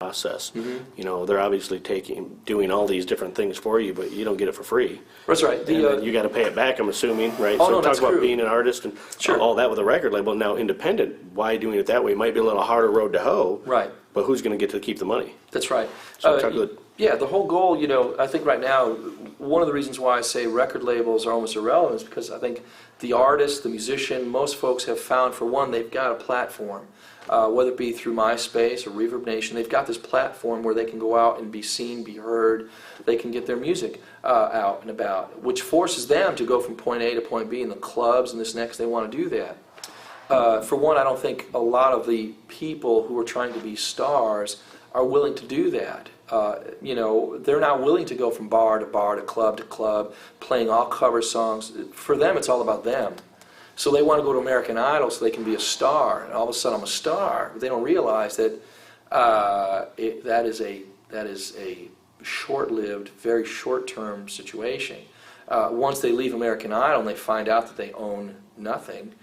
process. You know, they're obviously doing all these different things for you, but you don't get it for free. That's right. And you got to pay it back, I'm assuming, right? Oh, so no, talk that's about true. being an artist and all that with a record label. Now, independent, why doing it that way? It might be a little harder road to hoe. Right. But who's going to get to keep the money? That's right. So talk about, yeah, the whole goal, you know, I think right now, one of the reasons why I say record labels are almost irrelevant is because I think the artist, the musician, most folks have found, for one, they've got a platform, whether it be through MySpace or Reverb Nation. They've got this platform where they can go out and be seen, be heard. They can get their music out and about, which forces them to go from point A to point B in the clubs and this next. They want to do that. For one, I don't think a lot of the people who are trying to be stars are willing to do that. You know, they're not willing to go from bar to bar to club, playing all cover songs. For them, it's all about them. So they want to go to American Idol so they can be a star, and all of a sudden I'm a star. But they don't realize that that is a short-lived, very short-term situation. Once they leave American Idol and they find out that they own nothing,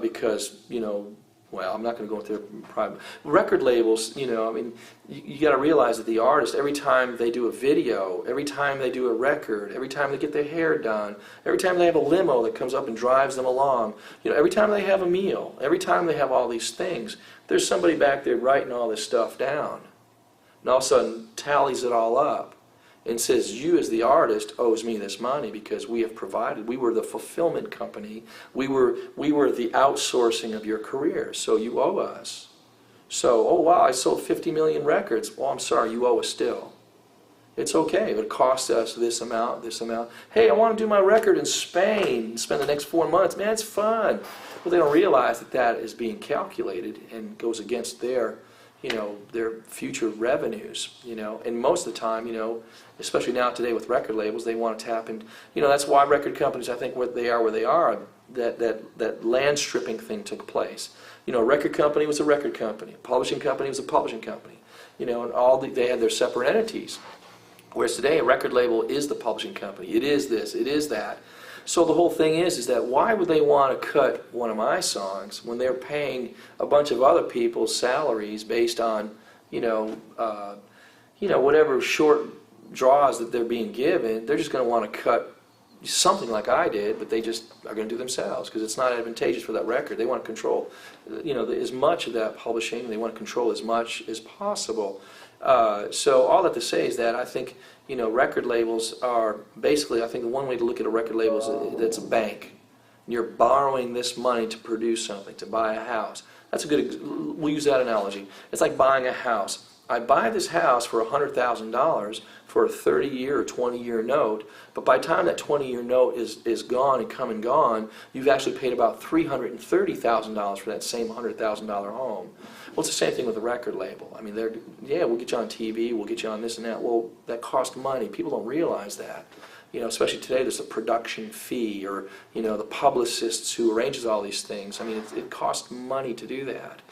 because, you know, well, I'm not going to go into their private record labels. You know, I mean, you got to realize that the artist, every time they do a video, every time they do a record, every time they get their hair done, every time they have a limo that comes up and drives them along, you know, every time they have a meal, every time they have all these things, there's somebody back there writing all this stuff down, and all of a sudden tallies it all up and says, you as the artist owes me this money because we have provided, we were the fulfillment company, we were the outsourcing of your career, so you owe us. So, oh wow, I sold 50 million records. Well, I'm sorry, you owe us still. It's okay, but it costs us this amount, this amount. Hey, I want to do my record in Spain and spend the next 4 months. Man, it's fun. Well, they don't realize that that is being calculated and goes against their, you know, their future revenues, you know. And most of the time, you know, especially now today with record labels, they want to tap into, you know, that's why record companies, I think, where they are, that land stripping thing took place. You know, a record company was a record company, a publishing company was a publishing company, you know, and they had their separate entities. Whereas today, a record label is the publishing company. It is this, it is that. So the whole thing is that why would they want to cut one of my songs when they're paying a bunch of other people's salaries based on, you know, whatever short draws that they're being given? They're just going to want to cut something like I did, but they just are going to do themselves because it's not advantageous for that record. They want to control, you know, as much of that publishing. They want to control as much as possible. So all that to say is that I think, you know, record labels are basically, I think the one way to look at a record label is that's a bank. You're borrowing this money to produce something, to buy a house. That's a good, we'll use that analogy. It's like buying a house. I buy this house for $100,000 for a 30-year or 20-year note, but by the time that 20-year note is gone and come and gone, you've actually paid about $330,000 for that same $100,000 home. Well, it's the same thing with a record label. I mean, yeah, we'll get you on TV, we'll get you on this and that. Well, that costs money. People don't realize that. You know, especially today, there's a production fee, or, you know, the publicists who arranges all these things. I mean, it costs money to do that.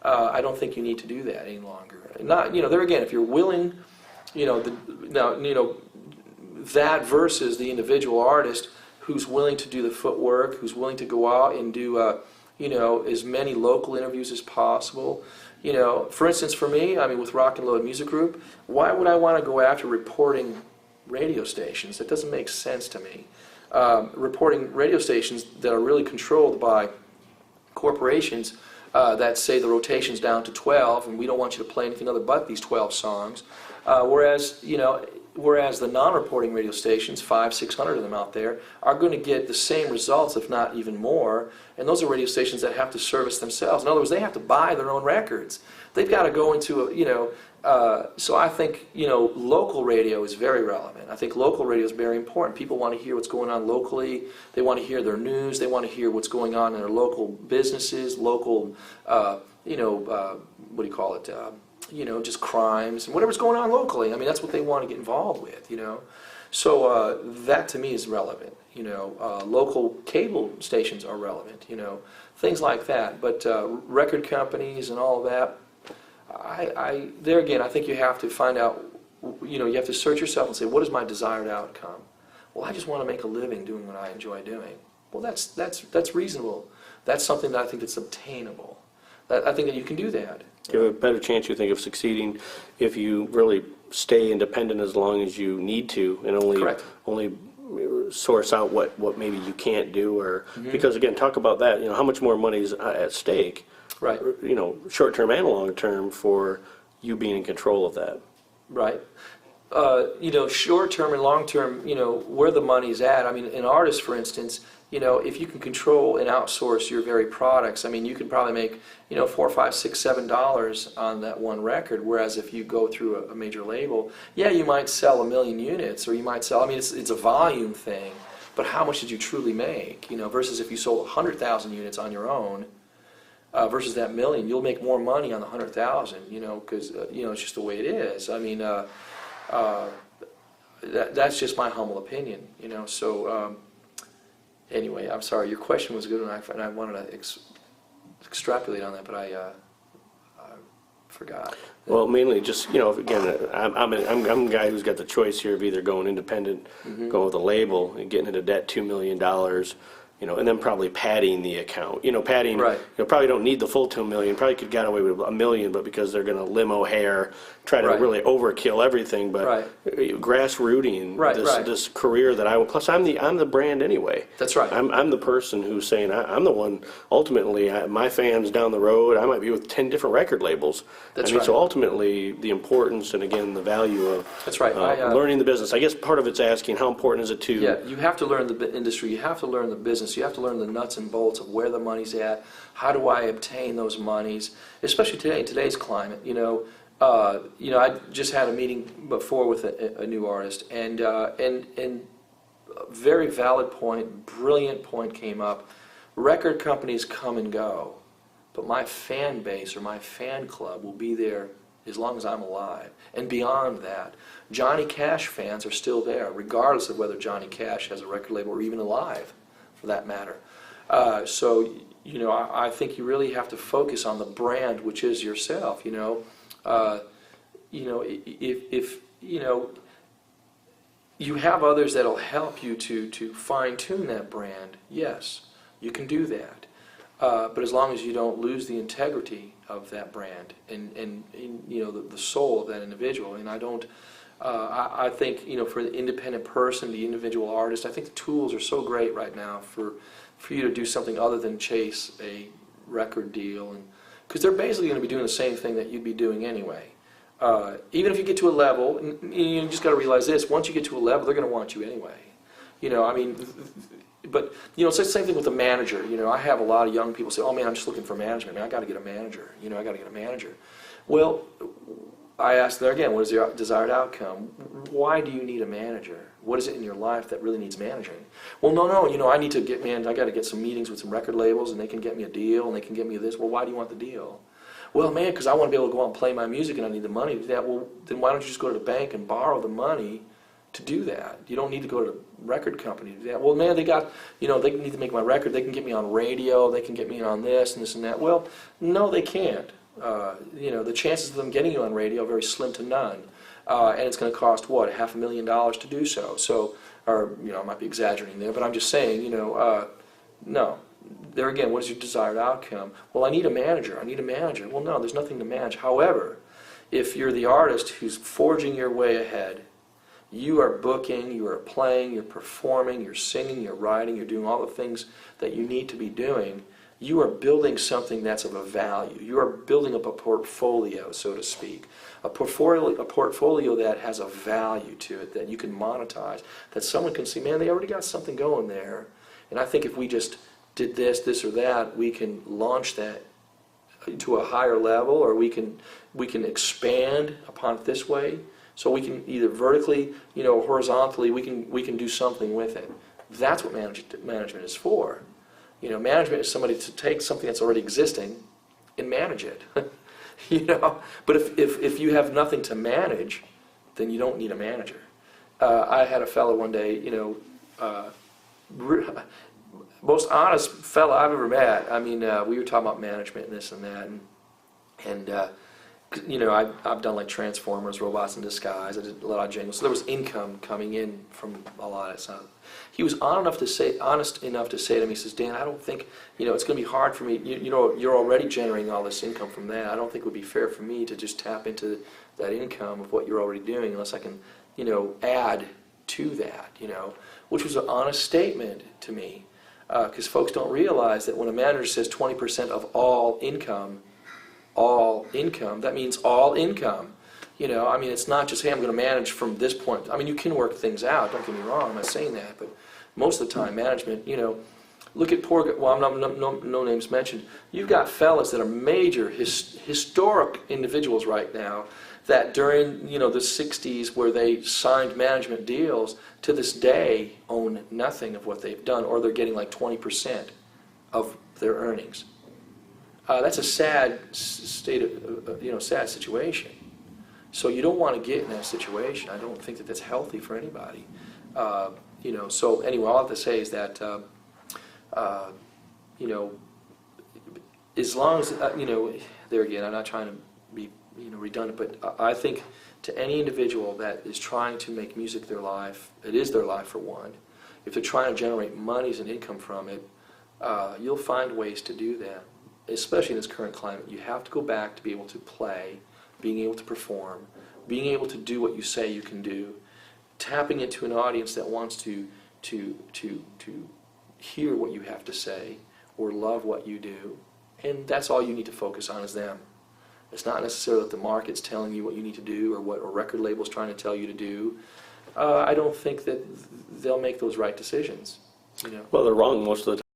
I don't think you need to do that any longer. Not, you know, there again, if you're willing, you know, that versus the individual artist who's willing to do the footwork, who's willing to go out and do, you know, as many local interviews as possible. You know, for instance, for me, I mean, with Rock and Load Music Group, why would I want to go after reporting radio stations? That doesn't make sense to me. Reporting radio stations that are really controlled by corporations that say the rotation's down to 12 and we don't want you to play anything other but these 12 songs. Whereas, you know, whereas the non-reporting radio stations, 500, 600 of them out there, are going to get the same results, if not even more, and those are radio stations that have to service themselves. In other words, they have to buy their own records. They've got to go into a, you know, so I think, you know, local radio is very relevant. I think local radio is very important. People want to hear what's going on locally. They want to hear their news. They want to hear what's going on in their local businesses, local, you know, what do you call it, you know, just crimes and whatever's going on locally. I mean, that's what they want to get involved with, you know. So that to me is relevant, you know. Local cable stations are relevant, you know, things like that. But record companies and all of that, there again, I think you have to find out, you know, you have to search yourself and say, what is my desired outcome? Well, I just want to make a living doing what I enjoy doing. Well, that's reasonable. That's something that I think that's obtainable. I think that you can do that. You have a better chance, you think, of succeeding if you really stay independent as long as you need to, and Correct. only source out what maybe you can't do, or because again, talk about that. How much more money is at stake, Right. Short term and long term, for you being in control of that. Right. Short term and long term, where the money's at. I mean, an artist, for instance, if you can control and outsource your very products, I mean, you can probably make, $4, $5, $6, $7 on that one record. Whereas if you go through a major label, yeah, you might sell 1 million units, or you might sell. I mean, it's a volume thing, but how much did you truly make? Versus if you sold 100,000 units on your own. Versus that million, you'll make more money on the 100,000, because it's just the way it is. I mean, that's just my humble opinion, So anyway, I'm sorry. Your question was good, and I wanted to extrapolate on that, but I forgot. Well, mainly just again, I'm a guy who's got the choice here of either going independent, going with a label, and getting into debt $2 million. And then probably padding the account. Padding. Right. Probably don't need the full 2 million. Probably could get away with 1 million, but because they're going to limo hair, try to Right. really overkill everything. But Right. grassrooting Right, this right. this career that I will. Plus, I'm the brand anyway. That's right. I'm the person who's saying I'm the one. Ultimately, my fans down the road. I might be with 10 different record labels. That's So right. ultimately, the importance and again the value of That's right. learning the business. I guess part of it's asking how important is it to. Yeah, you have to learn the industry. You have to learn the business. You have to learn the nuts and bolts of where the money's at. How do I obtain those monies? Especially today, in today's climate. I just had a meeting before with a new artist, and a very valid point, brilliant point came up. Record companies come and go, but my fan base or my fan club will be there as long as I'm alive. And beyond that, Johnny Cash fans are still there, regardless of whether Johnny Cash has a record label or even alive, for that matter. I think you really have to focus on the brand, which is yourself. If you have others that'll help you to fine tune that brand, yes, you can do that. But as long as you don't lose the integrity of that brand and the soul of that individual, and I think for the independent person, the individual artist, I think the tools are so great right now for you to do something other than chase a record deal, and because they're basically going to be doing the same thing that you'd be doing anyway. Even if you get to a level, and you just got to realize this: once you get to a level, they're going to want you anyway. But it's the same thing with a manager. I have a lot of young people say, "Oh man, I'm just looking for management. Man, I got to get a manager. I got to get a manager." Well, I ask there again, what is your desired outcome? Why do you need a manager? What is it in your life that really needs managing? Well, no, I need to I got to get some meetings with some record labels, and they can get me a deal, and they can get me this. Well, why do you want the deal? Well, man, because I want to be able to go out and play my music, and I need the money to do that. Well, then why don't you just go to the bank and borrow the money to do that? You don't need to go to the record company to do that. Well, man, they got, they need to make my record. They can get me on radio. They can get me on this and this and that. Well, no, they can't. The chances of them getting you on radio are very slim to none. And it's going to cost, what, $500,000 to do so. Or, I might be exaggerating there, but I'm just saying, no. There again, what is your desired outcome? Well, I need a manager. Well, no, there's nothing to manage. However, if you're the artist who's forging your way ahead, you are booking, you are playing, you're performing, you're singing, you're writing, you're doing all the things that you need to be doing, you are building something that's of a value. You are building up a portfolio, so to speak. A portfolio that has a value to it, that you can monetize, that someone can see, man, they already got something going there. And I think if we just did this or that, we can launch that to a higher level, or we can expand upon it this way. So we can either vertically, horizontally, we can do something with it. That's what management is for. Management is somebody to take something that's already existing and manage it. But if you have nothing to manage, then you don't need a manager. I had a fellow one day, most honest fella I've ever met. I mean, we were talking about management and this and that, you know, I've done like Transformers, Robots in Disguise. I did a lot of jingles, so there was income coming in from a lot of stuff. He was honest enough to say to me, he says, Dan, I don't think, you know, it's going to be hard for me. You know, you're already generating all this income from that. I don't think it would be fair for me to just tap into that income of what you're already doing unless I can, you know, add to that, you know, which was an honest statement to me. Because folks don't realize that when a manager says 20% of all income, that means all income. You know, I mean, it's not just, hey, I'm going to manage from this point. I mean, you can work things out, don't get me wrong, I'm not saying that, but most of the time, management, you know, look at well, I'm not, no names mentioned. You've got fellas that are major, historic individuals right now that during, you know, the 60s where they signed management deals, to this day own nothing of what they've done, or they're getting like 20% of their earnings. That's a sad state of, you know, sad situation. So you don't want to get in that situation. I don't think that that's healthy for anybody. You know, so anyway, all I have to say is that, you know, as long as, you know, there again, I'm not trying to be, you know, redundant, but I think to any individual that is trying to make music their life, it is their life for one. If they're trying to generate monies and income from it, you'll find ways to do that. Especially in this current climate, you have to go back to be able to play, being able to perform, being able to do what you say you can do, tapping into an audience that wants to hear what you have to say or love what you do, and that's all you need to focus on is them. It's not necessarily that the market's telling you what you need to do or what a record label's trying to tell you to do. I don't think that they'll make those right decisions. You know? Well, they're wrong most of the time.